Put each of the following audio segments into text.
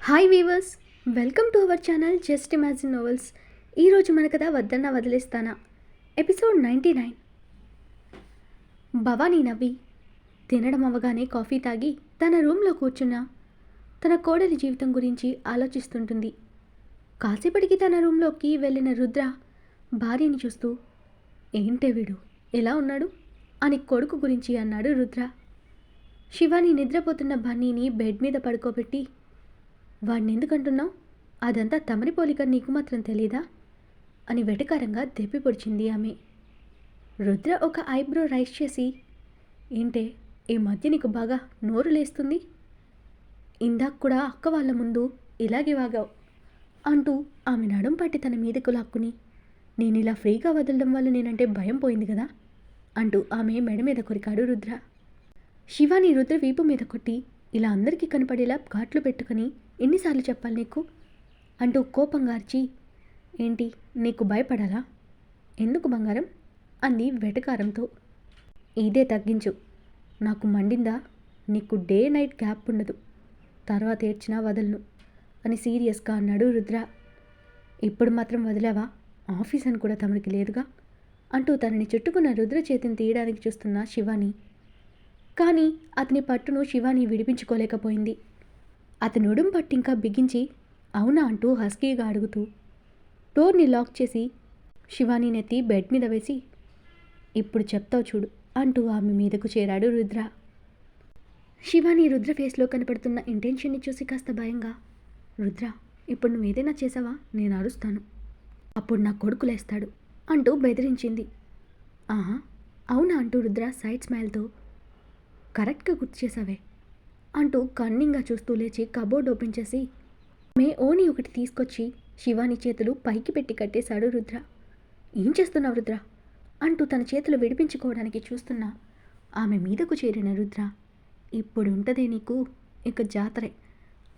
Hi weavers, welcome to our channel just imagine novels. ఈరోజు మన కథ వద్దన్నా వదిలేస్తానా ఎపిసోడ్ 99. భవానీ నవ్వి తినడం అవ్వగానే కాఫీ తాగి తన రూమ్లో కూర్చున్న తన కోడలి జీవితం గురించి ఆలోచిస్తుంటుంది. కాసేపటికి తన రూమ్లోకి వెళ్ళిన రుద్ర భార్యని చూస్తూ, ఏంటే వీడు ఎలా ఉన్నాడు అని కొడుకు గురించి అన్నాడు రుద్ర. శివాని నిద్రపోతున్న బన్నీని బెడ్ మీద పడుకోబెట్టి, వాడిని ఎందుకంటున్నావు, అదంతా తమరి పోలిక నీకు మాత్రం తెలీదా అని వెటకారంగా దెప్పి పొడిచింది ఆమె. రుద్ర ఒక ఐబ్రో రైస్ చేసి, ఏంటే ఈ మధ్య నీకు బాగా నోరు లేస్తుంది, ఇందాక కూడా అక్క వాళ్ళ ముందు ఇలాగే వాగావు అంటూ ఆమె నడుం పట్టి తన మీదకు లాక్కుని, నేను ఇలా ఫ్రీగా వదలడం వల్ల నేనంటే భయం పోయింది కదా అంటూ ఆమె మెడ మీద కొరికాడు రుద్ర. శివాని రుద్ర వీపు మీద కొట్టి, ఇలా అందరికీ కనపడేలా ఘాట్లు పెట్టుకుని ఎన్నిసార్లు చెప్పాలి నీకు అంటూ కోపంగా అరిచి, ఏంటి నీకు భయపడాలా, ఎందుకు బంగారం అంది వెటకారంతో. ఇదే తగ్గించు, నాకు మండిందా, నీకు డే నైట్ గ్యాప్ ఉండదు, తర్వాత ఏడ్చినా వదలను అని సీరియస్గా అన్నాడు రుద్ర. ఇప్పుడు మాత్రం వదిలేవా, ఆఫీస్ అని కూడా తమరికి లేదుగా అంటూ తనని చుట్టుకున్న రుద్ర చేతిని తీయడానికి చూస్తున్న శివాని. కానీ అతని పట్టును శివాని విడిపించుకోలేకపోయింది. అతని ఉడుం పట్టింకా బిగించి అవునా అంటూ హస్కీగా అడుగుతూ డోర్ని లాక్ చేసి శివాని నెత్తి బెడ్ మీద వేసి, ఇప్పుడు చెప్తావు చూడు అంటూ ఆమె మీదకు చేరాడు రుద్ర. శివాని రుద్ర ఫేస్లో కనపడుతున్న ఇంటెన్షన్ని చూసి కాస్త భయంగా, రుద్ర ఇప్పుడు నువ్వు ఏదైనా చేసావా నేను అరుస్తాను, అప్పుడు నా కొడుకు లేస్తాడు అంటూ బెదిరించింది. ఆహా అవునా అంటూ రుద్ర సైడ్ స్మైల్తో, కరెక్ట్గా గుర్తు చేసావే అంటూ కన్నింగా చూస్తూ లేచి కబోర్డ్ ఓపెన్ చేసి ఆమె ఓని ఒకటి తీసుకొచ్చి శివాని చేతులు పైకి పెట్టి కట్టేశాడు రుద్ర. ఏం చేస్తున్నావు రుద్ర అంటూ తన చేతులు విడిపించుకోవడానికి చూస్తున్నా ఆమె మీదకు చేరిన రుద్ర, ఇప్పుడు ఉంటదే నీకు ఇక జాతరే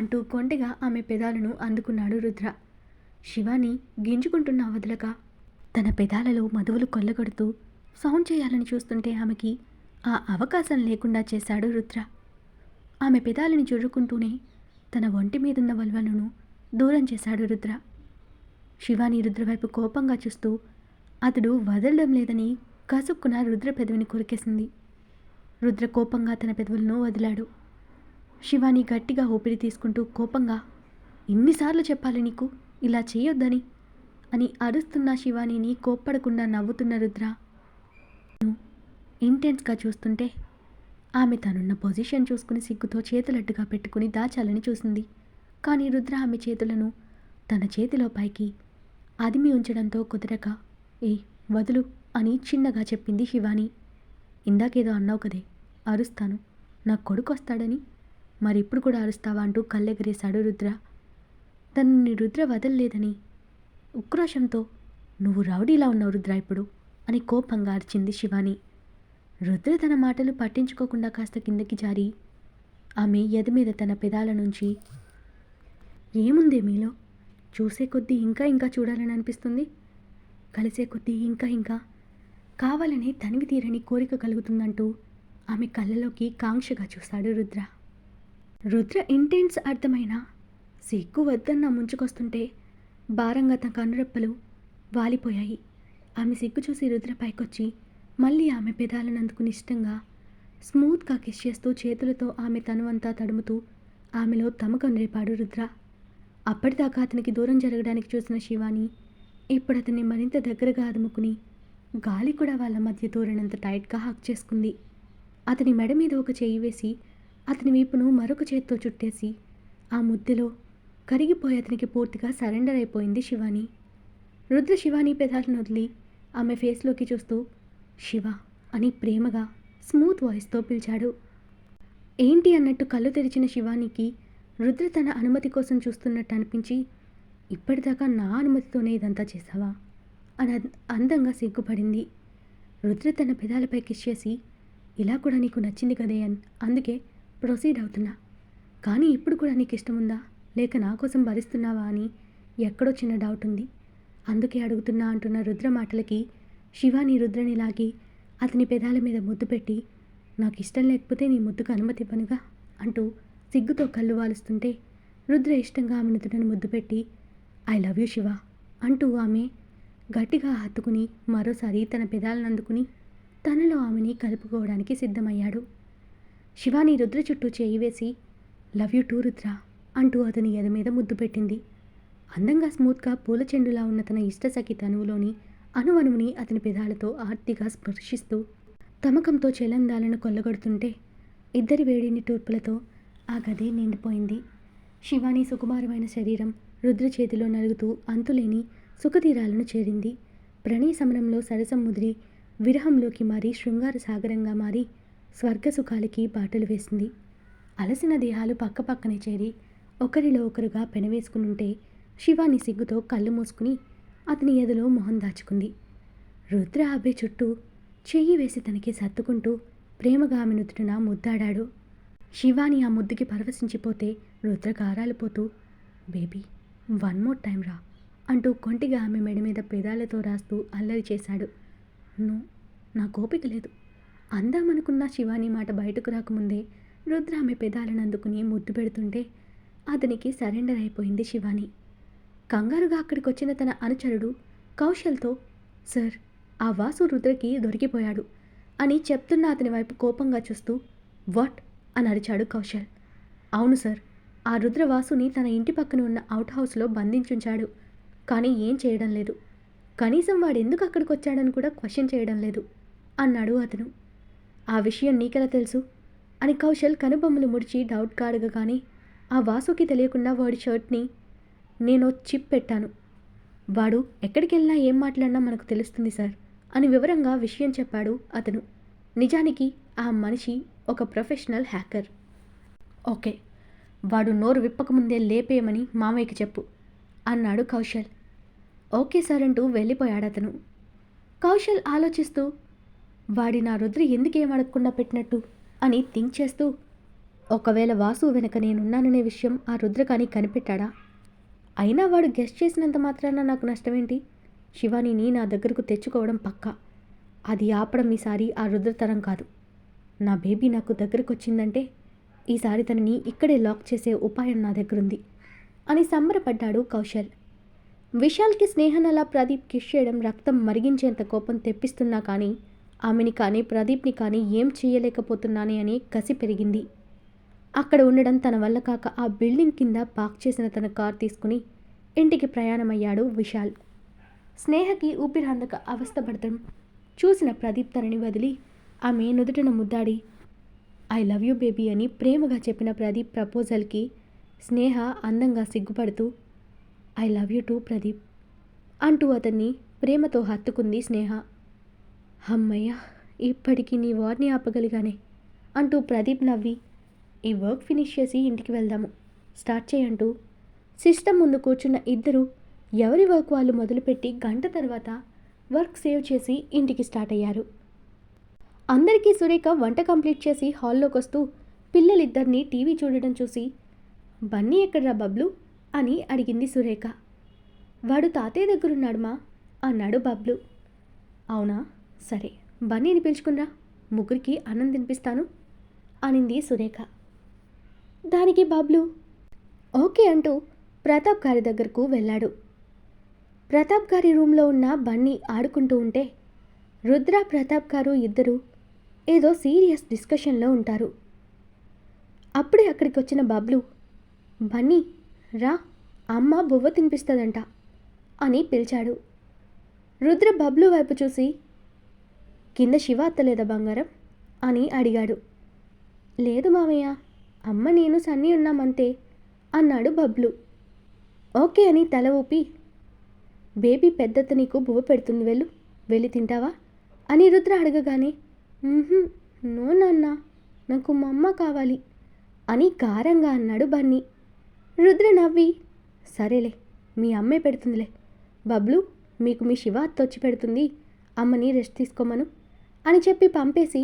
అంటూ కొంటెగా ఆమె పెదాలను అందుకున్నాడు రుద్ర. శివాని గింజుకుంటున్న వదలక తన పెదాలలో మధువులు కొల్లగొడుతూ సౌండ్ చేయాలని చూస్తుంటే ఆమెకి ఆ అవకాశం లేకుండా చేశాడు రుద్ర. ఆమె పెదాలని జుర్రుకుంటూనే తన ఒంటి మీదున్న వల్వలను దూరం చేశాడు రుద్ర. శివాని రుద్ర వైపు కోపంగా చూస్తూ అతడు వదలడం లేదని కసుక్కున రుద్ర పెదవిని కొరికేసింది. రుద్ర కోపంగా తన పెదవులను వదిలాడు. శివాని గట్టిగా ఊపిరి తీసుకుంటూ కోపంగా, ఇన్నిసార్లు చెప్పాలి నీకు ఇలా చేయొద్దని అని అరుస్తున్న శివానీని కోప్పడకుండా నవ్వుతున్న రుద్ర ఇంటెన్స్గా చూస్తుంటే ఆమె తనున్న పొజిషన్ చూసుకుని సిగ్గుతో చేతులడ్డుగా పెట్టుకుని దాచాలని చూసింది. కానీ రుద్ర ఆమె చేతులను తన చేతిలో పైకి అదిమి ఉంచడంతో కుదరక, ఏ వదులు అని చిన్నగా చెప్పింది శివాని. ఇందాకేదో అన్నావు కదే, అరుస్తాను, నా కొడుకు వస్తాడని, మరిప్పుడు కూడా అరుస్తావా అంటూ కళ్ళెగరేశాడు రుద్ర. తనని రుద్ర వదలలేదని ఉక్రోషంతో, నువ్వు రౌడీలా ఉన్నావు రుద్ర ఇప్పుడు అని కోపంగా అరిచింది శివాని. రుద్ర తన మాటలు పట్టించుకోకుండా కాస్త కిందకి జారి ఆమె ఎద మీద తన పెదాల నుంచి, ఏముందే మీలో, చూసే కొద్దీ ఇంకా ఇంకా చూడాలని అనిపిస్తుంది, కలిసే కొద్దీ ఇంకా ఇంకా కావాలని తనివి తీరని కోరిక కలుగుతుందంటూ ఆమె కళ్ళలోకి కాంక్షగా చూశాడు రుద్ర. రుద్ర ఇంటెన్స్ అర్థమైన సిగ్గు వద్దన్న ముంచుకొస్తుంటే భారంగా తన కనురెప్పలు వాలిపోయాయి. ఆమె సిగ్గు చూసి రుద్ర పైకొచ్చి మళ్ళీ ఆమె పెదాలను అందుకుని ఇష్టంగా స్మూత్గా కిస్ చేస్తూ చేతులతో ఆమె తనువంతా తడుముతూ ఆమెలో తమకం రేపాడు రుద్ర. అప్పటిదాకా అతనికి దూరం జరగడానికి చూసిన శివాని ఇప్పుడు అతన్ని మరింత దగ్గరగా అదుముకుని గాలి కూడా వాళ్ళ మధ్య దూరనంత టైట్గా హక్ చేసుకుంది. అతని మెడ మీద ఒక చెయ్యి వేసి అతని వీపును మరొక చేత్తో చుట్టేసి ఆ ముద్దెలో కరిగిపోయి అతనికి పూర్తిగా సరెండర్ అయిపోయింది శివాని. రుద్ర శివాని పెదాలను వదిలి ఆమె ఫేస్లోకి చూస్తూ శివ అని ప్రేమగా స్మూత్ వాయిస్తో పిలిచాడు. ఏంటి అన్నట్టు కళ్ళు తెరిచిన శివానికి రుద్ర తన అనుమతి కోసం చూస్తున్నట్టు అనిపించి, ఇప్పటిదాకా నా అనుమతితోనే ఇదంతా చేశావా అని అందంగా సిగ్గుపడింది. రుద్ర తన పెదాలపై కిస్ చేసి, ఇలా కూడా నీకు నచ్చింది కదే అందుకే ప్రొసీడ్ అవుతున్నా, కానీ ఇప్పుడు కూడా నీకు ఇష్టం ఉందా లేక నా కోసం భరిస్తున్నావా అని ఎక్కడో చిన్న డౌట్ ఉంది, అందుకే అడుగుతున్నా అంటున్న రుద్ర మాటలకి శివాని రుద్రని లాగి అతని పెదాల మీద ముద్దు పెట్టి, నాకు ఇష్టం లేకపోతే నీ ముద్దుకు అనుమతి ఇవ్వనుగా అంటూ సిగ్గుతో కళ్ళు వాలుస్తుంటే రుద్ర ఇష్టంగా ఆమె నుదుటను ముద్దు పెట్టి ఐ లవ్ యూ శివ అంటూ ఆమె గట్టిగా హత్తుకుని మరోసారి తన పెదాలను అందుకుని తనలో ఆమెని కలుపుకోవడానికి సిద్ధమయ్యాడు. శివాని రుద్ర చుట్టూ చేయి వేసి లవ్ యూ టూ రుద్ర అంటూ అతని ఎద మీద ముద్దు పెట్టింది. అందంగా స్మూత్గా పూల చెండులా ఉన్న తన ఇష్టసఖి తనువులోని అణువణువుని అతని పెదాలతో ఆర్తిగా స్పర్శిస్తూ తమకంతో చెలందాలను కొల్లగొడుతుంటే ఇద్దరి వేడిని తూర్పులతో ఆ గది నిండిపోయింది. శివాని సుకుమారమైన శరీరం రుద్ర చేతిలో నలుగుతూ అంతులేని సుఖతీరాలను చేరింది. ప్రణయ సమరంలో సరసం ముదిరి విరహంలోకి మారి శృంగార సాగరంగా మారి స్వర్గసుఖాలకి బాటలు వేసింది. అలసిన దేహాలు పక్కపక్కనే చేరి ఒకరిలో ఒకరుగా పెనవేసుకునుంటే శివాని సిగ్గుతో కళ్ళు మూసుకుని అతని ఎదలో మొహం దాచుకుంది. రుద్ర ఆబే చుట్టూ చెయ్యి వేసి తనకి సర్దుకుంటూ ప్రేమగా ఆమె నుదుటిన ముద్దాడాడు. శివాని ఆ ముద్దుకి పరవశించిపోతే రుద్ర గారాలిపోతూ బేబీ వన్ మోర్ టైం రా అంటూ కొంటిగా ఆమె మెడ మీద పెదాలతో రాస్తూ అల్లరి చేశాడు. నో, నా కోపిక లేదు అందామనుకున్న శివాని మాట బయటకు రాకముందే రుద్ర ఆమె పెదాలను అందుకుని ముద్దు పెడుతుంటే అతనికి సరెండర్ అయిపోయింది శివాని. కంగారుగా అక్కడికి వచ్చిన తన అనుచరుడు కౌశల్తో సార్, ఆ వాసు రుద్రకి దొరికిపోయాడు అని చెప్తున్న అతని వైపు కోపంగా చూస్తూ వాట్ అని అరిచాడు కౌశల్. అవును సార్, ఆ రుద్ర వాసుని తన ఇంటి పక్కన ఉన్న అవుట్ హౌస్లో బంధించుంచాడు. కానీ ఏం చేయడం లేదు. కనీసం వాడు ఎందుకు అక్కడికి వచ్చాడని కూడా క్వశ్చన్ చేయడం లేదు అన్నాడు అతను. ఆ విషయం నీకెలా తెలుసు అని కౌశల్ కనుబొమ్మలు ముడిచి డౌట్గా అడగగానే ఆ వాసుకి తెలియకుండా వాడి షర్ట్ని నేను చిప్ పెట్టాను. వాడు ఎక్కడికి వెళ్ళినా ఏం మాట్లాడినా మనకు తెలుస్తుంది సార్ అని వివరంగా విషయం చెప్పాడు అతను. నిజానికి ఆ మనిషి ఒక ప్రొఫెషనల్ హ్యాకర్. ఓకే, వాడు నోరు విప్పకముందే లేపేయమని మామయ్యకి చెప్పు అన్నాడు కౌశల్. ఓకే సార్ అంటూ వెళ్ళిపోయాడు అతను. కౌశల్ ఆలోచిస్తూ వాడి నా రుద్ర ఎందుకేం అడగకుండా పెట్టినట్టు అని థింక్ చేస్తూ ఒకవేళ వాసు వెనక నేనున్నాననే విషయం ఆ రుద్ర కానీ కనిపెట్టాడా? అయినా వాడు గెస్ట్ చేసినంత మాత్రాన నాకు నష్టమేంటి? శివానీని నా దగ్గరకు తెచ్చుకోవడం పక్కా. అది ఆపడం ఈసారి ఆ రుద్రతరం కాదు. నా బేబీ నాకు దగ్గరకు వచ్చిందంటే ఈసారి తనని ఇక్కడే లాక్ చేసే ఉపాయం నా దగ్గరుంది అని సంబరపడ్డాడు కౌశల్. విశాల్కి స్నేహనలా ప్రదీప్ కిష్ చేయడం రక్తం మరిగించేంత కోపం తెప్పిస్తున్నా కానీ ఆమెని కానీ ప్రదీప్ని కానీ ఏం చేయలేకపోతున్నానే అని కసి పెరిగింది. అక్కడ ఉండడం తన వల్ల కాక ఆ బిల్డింగ్ కింద పార్క్ చేసిన తన కార్ తీసుకుని ఇంటికి ప్రయాణమయ్యాడు విశాల్. స్నేహకి ఊపిరందక అవస్థపడటం చూసిన ప్రదీప్ తనని వదిలి ఆమె నుదుటన ముద్దాడి ఐ లవ్ యూ బేబీ అని ప్రేమగా చెప్పిన ప్రదీప్ ప్రపోజల్కి స్నేహ అందంగా సిగ్గుపడుతూ I love you two Pradeep అంటూ అతన్ని ప్రేమతో హత్తుకుంది స్నేహ. అమ్మయ్య, ఇప్పటికీ నీ వార్ని ఆపగలిగానే అంటూ ప్రదీప్ నవ్వి ఈ వర్క్ ఫినిష్ చేసి ఇంటికి వెళ్దాము, స్టార్ట్ చేయంటూ సిస్టమ్ ముందు కూర్చున్న ఇద్దరు ఎవరి వర్క్ వాళ్ళు మొదలుపెట్టి గంట తర్వాత వర్క్ సేవ్ చేసి ఇంటికి స్టార్ట్ అయ్యారు. అందరికీ సురేఖ వంట కంప్లీట్ చేసి హాల్లోకి వస్తూ పిల్లలిద్దరినీ టీవీ చూడడం చూసి బన్నీ ఎక్కడ్రా బబ్లు అని అడిగింది సురేఖ. వాడు తాతయ్య దగ్గరున్నాడు మా అన్నాడు బబ్లు. అవునా, సరే బన్నీని పిలుచుకున్నా, ముగ్గురికి అన్నం తినిపిస్తాను అనింది సురేఖ. దానికి బబ్లు ఓకే అంటూ ప్రతాప్ గారి దగ్గరకు వెళ్ళాడు. ప్రతాప్ గారి రూమ్లో ఉన్న బన్నీ ఆడుకుంటూ ఉంటే రుద్ర ప్రతాప్ గారు ఇద్దరు ఏదో సీరియస్ డిస్కషన్లో ఉంటారు. అప్పుడే అక్కడికి వచ్చిన బబ్లు బన్నీ రా, అమ్మ బువ్వ తినిపిస్తుందంట అని పిలిచాడు. రుద్ర బబ్లు వైపు చూసి కింద శివ అత్తలేదా బంగారం అని అడిగాడు. లేదు మామయ్య, అమ్మ నేను సన్నీ ఉన్నామంతే అన్నాడు బబ్లు. ఓకే అని తల ఊపి బేబీ పెద్దత్త నీకు బువ్వ పెడుతుంది, వెళ్ళి తింటావా అని రుద్ర అడగగానే నో నాన్న, నాకు మా అమ్మ కావాలి అని గారంగా అన్నాడు బన్నీ. రుద్ర నవ్వి సరేలే మీ అమ్మే పెడుతుందిలే బబ్లు, మీకు మీ శివ అత్త వచ్చి పెడుతుంది, అమ్మని రెస్ట్ తీసుకోమను అని చెప్పి పంపేసి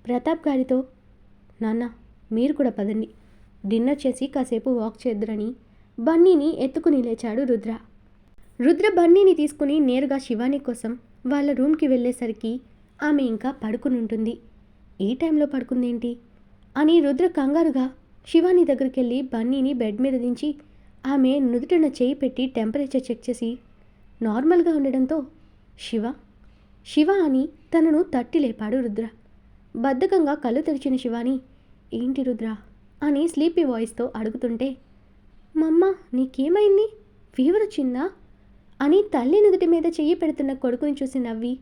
ప్రతాప్ గారితో నాన్న మీరు కూడా పదండి, డిన్నర్ చేసి కాసేపు వాక్ చేద్దురని బన్నీని ఎత్తుకుని లేచాడు రుద్ర. రుద్ర బన్నీని తీసుకుని నేరుగా శివాని కోసం వాళ్ళ రూమ్కి వెళ్ళేసరికి ఆమె ఇంకా పడుకుని ఉంటుంది. ఈ టైంలో పడుకుందేంటి అని రుద్ర కంగారుగా శివాని దగ్గరికెళ్ళి బన్నీని బెడ్ మీద దించి ఆమె నుదుటిన చేయి పెట్టి టెంపరేచర్ చెక్ చేసి నార్మల్గా ఉండడంతో శివ శివ అని తనను తట్టి లేపాడు రుద్ర. బద్ధకంగా కళ్ళు తెరిచిన శివాని ఏంటి రుద్ర అని స్లీపీ వాయిస్తో అడుగుతుంటే మమ్మ నీకేమైంది, ఫీవర్ వచ్చిందా అని తల్లి నుదుటి మీద చెయ్యి పెడుతున్న కొడుకుని చూసి నవ్వి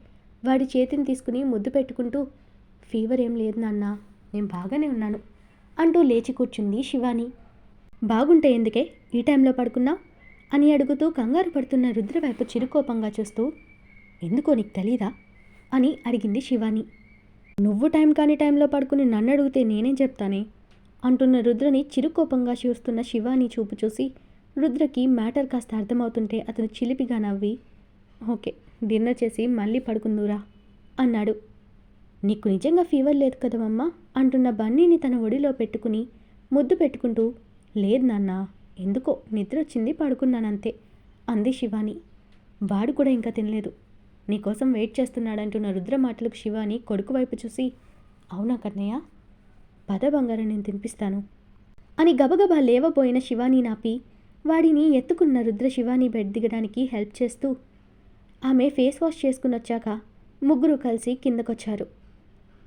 వాడి చేతిని తీసుకుని ముద్దు పెట్టుకుంటూ ఫీవర్ ఏం లేదు నాన్న, నేను బాగానే ఉన్నాను అంటూ లేచి కూర్చుంది శివాని. బాగుంటే ఎందుకే ఈ టైంలో పడుకున్నావు అని అడుగుతూ కంగారు పడుతున్న రుద్ర వైపు చిరుకోపంగా చూస్తూ ఎందుకో నీకు తెలీదా అని అడిగింది శివాని. నువ్వు టైం కాని టైంలో పడుకుని నన్ను అడిగితే నేనేం చెప్తానే అంటున్న రుద్రని చిరుకోపంగా చూస్తున్న శివాని చూపు చూసి రుద్రకి మ్యాటర్ కాస్త అర్థమవుతుంటే అతను చిలిపిగా నవ్వి ఓకే డిన్నర్ చేసి మళ్ళీ పడుకుందురా అన్నాడు. నీకు నిజంగా ఫీవర్ లేదు కదమ్మా అంటున్న బన్నీని తన ఒడిలో పెట్టుకుని ముద్దు పెట్టుకుంటూ లేదు నాన్న, ఎందుకో నిద్ర వచ్చింది పడుకున్నానంతే అంది శివాని. వాడు కూడా ఇంకా తినలేదు, నీకోసం వెయిట్ చేస్తున్నాడంటున్న రుద్ర మాటలకు శివాని కొడుకు వైపు చూసి అవునా కన్నయ్య, పద బంగారం నేను తినిపిస్తాను అని గబగబా లేవబోయిన శివాని నాపి వాడిని ఎత్తుకున్న రుద్ర శివాని బెడ్ దిగడానికి హెల్ప్ చేస్తూ ఆమె ఫేస్ వాష్ చేసుకుని వచ్చాక ముగ్గురు కలిసి కిందకొచ్చారు.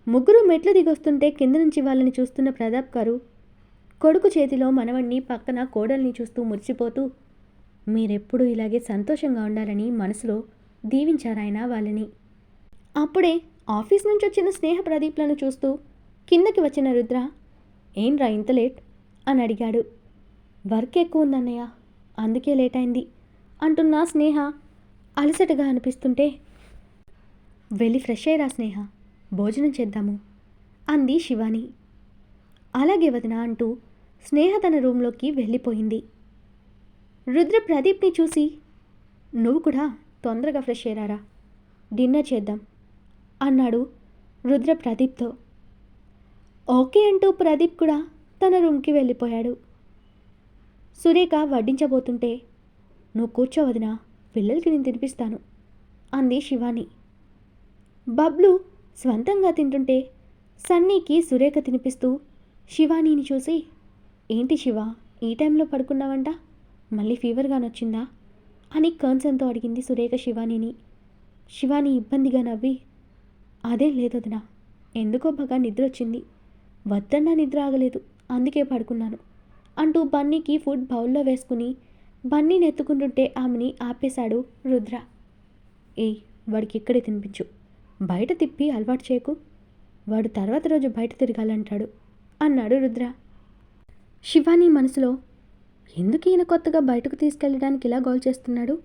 ముగ్గురు మెట్లు దిగొస్తుంటే కింద నుంచి వాళ్ళని చూస్తున్న ప్రతాప్ గారు కొడుకు చేతిలో మనవణ్ణి పక్కన కోడల్ని చూస్తూ మురిసిపోతూ మీరెప్పుడూ ఇలాగే సంతోషంగా ఉండాలని మనసులో దీవించారాయన వాళ్ళని. అప్పుడే ఆఫీస్ నుంచి వచ్చిన స్నేహ ప్రదీప్లను చూస్తూ కిందకి వచ్చిన రుద్ర ఏంట్రా ఇంత లేట్ అని అడిగాడు. వర్క్ ఎక్కువ ఉందన్నయ్య, అందుకే లేట్ అయింది అంటున్న స్నేహ అలసటగా అనిపిస్తుంటే వెళ్ళి ఫ్రెష్ అయ్యరా స్నేహ, భోజనం చేద్దాము అంది శివాని. అలాగే వదిన అంటూ స్నేహ తన రూంలోకి వెళ్ళిపోయింది. రుద్ర ప్రదీప్ని చూసి నువ్వు కూడా తొందరగా ఫ్రెష్ అయ్యారా, డిన్నర్ చేద్దాం అన్నాడు రుద్ర ప్రదీప్తో. ఓకే అంటూ ప్రదీప్ కూడా తన రూమ్కి వెళ్ళిపోయాడు. సురేఖ వడ్డించబోతుంటే నువ్వు కూర్చో వదినా, పిల్లలకి నేను తినిపిస్తాను అంది శివాని. బబ్లు స్వంతంగా తింటుంటే సన్నీకి సురేఖ తినిపిస్తూ శివానీని చూసి ఏంటి శివ ఈ టైంలో పడుకున్నావంట, మళ్ళీ ఫీవర్గానొచ్చిందా అని కన్సర్న్తో అడిగింది సురేఖ శివానీని. శివాని ఇబ్బందిగా నవ్వి అదేం లేదొదినా, ఎందుకో బాగా నిద్ర వచ్చింది, వద్దన్నా నిద్ర ఆగలేదు, అందుకే పడుకున్నాను అంటూ బన్నీకి ఫుడ్ బౌల్లో వేసుకుని బన్నీని ఎత్తుకుంటుంటే ఆమెని ఆపేశాడు రుద్ర. ఏయ్ వాడికి ఇక్కడే తినిపించు, బయట తిప్పి అలవాటు చేయకు, వాడు తర్వాత రోజు బయట తిరగాలంటాడు అన్నాడు రుద్ర. శివాని మనసులో ఎందుకు ఈయన కొత్తగా బయటకు తీసుకెళ్ళడానికి ఇలా గోల్ చేస్తున్నాడు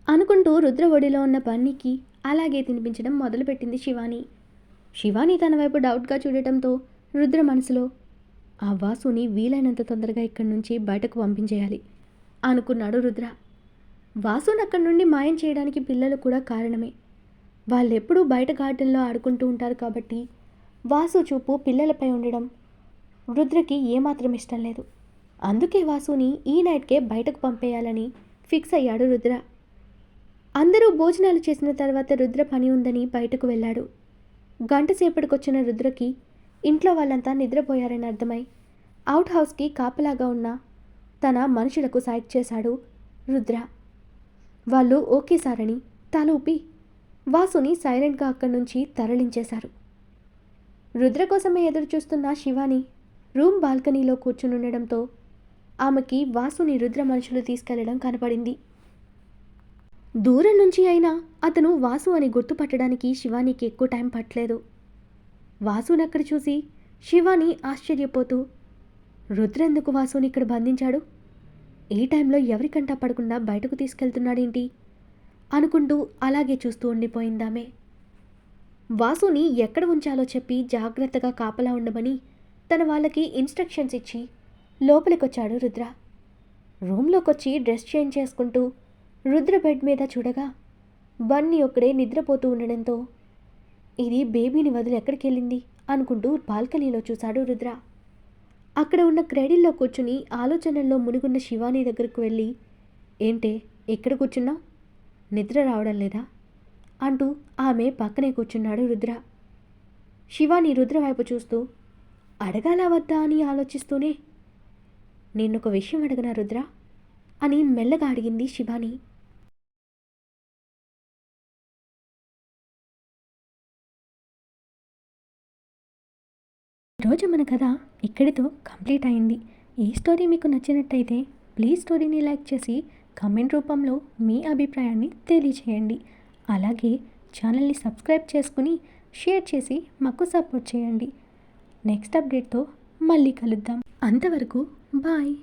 అనుకుంటూ రుద్ర ఒడిలో ఉన్న బన్నీకి అలాగే తినిపించడం మొదలుపెట్టింది శివాని. శివాని తన వైపు డౌట్గా చూడటంతో రుద్ర మనసులో ఆ వాసుని వీలైనంత తొందరగా ఇక్కడి నుంచి బయటకు పంపించేయాలి అనుకున్నాడు రుద్ర. వాసుని అక్కడి నుండి మాయం చేయడానికి పిల్లలు కూడా కారణమే. వాళ్ళెప్పుడూ బయట గార్డెన్లో ఆడుకుంటూ ఉంటారు కాబట్టి వాసు చూపు పిల్లలపై ఉండడం రుద్రకి ఏమాత్రం ఇష్టం లేదు. అందుకే వాసుని ఈ నైట్కే బయటకు పంపేయాలని ఫిక్స్ అయ్యాడు రుద్ర. అందరూ భోజనాలు చేసిన తర్వాత రుద్ర పని ఉందని బయటకు వెళ్ళాడు. గంట సేపటికొచ్చిన రుద్రకి ఇంట్లో వాళ్ళంతా నిద్రపోయారని అర్థమై అవుట్ హౌస్కి కాపలాగా ఉన్న తన మనుషులకు సైట్ చేశాడు రుద్ర. వాళ్ళు ఓకే సారని తల ఊపి వాసుని సైలెంట్గా అక్కడి నుంచి తరలించేశారు. రుద్ర కోసమే ఎదురు చూస్తున్న శివాని రూమ్ బాల్కనీలో కూర్చునుండడంతో ఆమెకి వాసుని రుద్ర మనుషులు తీసుకెళ్లడం కనపడింది. దూరం నుంచి అయినా అతను వాసు అని గుర్తుపట్టడానికి శివానికి ఎక్కువ టైం పట్టలేదు. వాసుని అక్కడ చూసి శివాని ఆశ్చర్యపోతూ రుద్రెందుకు వాసుని ఇక్కడ బంధించాడు, ఈ టైంలో ఎవరికంటా పడకుండా బయటకు తీసుకెళ్తున్నాడేంటి అనుకుంటూ అలాగే చూస్తూ ఉండిపోయిందామే. వాసుని ఎక్కడ ఉంచాలో చెప్పి జాగ్రత్తగా కాపలా ఉండమని తన వాళ్ళకి ఇన్స్ట్రక్షన్స్ ఇచ్చి లోపలికొచ్చాడు రుద్ర. రూమ్లోకొచ్చి డ్రెస్ చేంజ్ చేసుకుంటూ రుద్ర బెడ్ మీద చూడగా బన్నీ ఒక్కడే నిద్రపోతూ ఉండడంతో ఇది బేబీని వదిలి ఎక్కడికి వెళ్ళింది అనుకుంటూ బాల్కనీలో చూశాడు రుద్ర. అక్కడ ఉన్న క్రెడిల్లో కూర్చుని ఆలోచనల్లో మునిగున్న శివాని దగ్గరకు వెళ్ళి ఏంటే ఎక్కడ కూర్చున్నావు, నిద్ర రావడం లేదా అంటూ ఆమె పక్కనే కూర్చున్నాడు రుద్ర. శివాని రుద్ర వైపు చూస్తూ అడగాలా వద్దా అని ఆలోచిస్తూనే నేనొక విషయం అడగనా రుద్ర అని మెల్లగా అడిగింది శివాని. ఈరోజు మన కథ ఇక్కడితో కంప్లీట్ అయింది. ఈ స్టోరీ మీకు నచ్చినట్టయితే ప్లీజ్ స్టోరీని లైక్ చేసి కామెంట్ రూపంలో మీ అభిప్రాయాన్ని తెలియచేయండి. అలాగే ఛానల్ని సబ్స్క్రైబ్ చేసుకుని షేర్ చేసి మాకు సపోర్ట్ చేయండి. నెక్స్ట్ అప్డేట్తో మళ్ళీ కలుద్దాం. అంతవరకు బాయ్.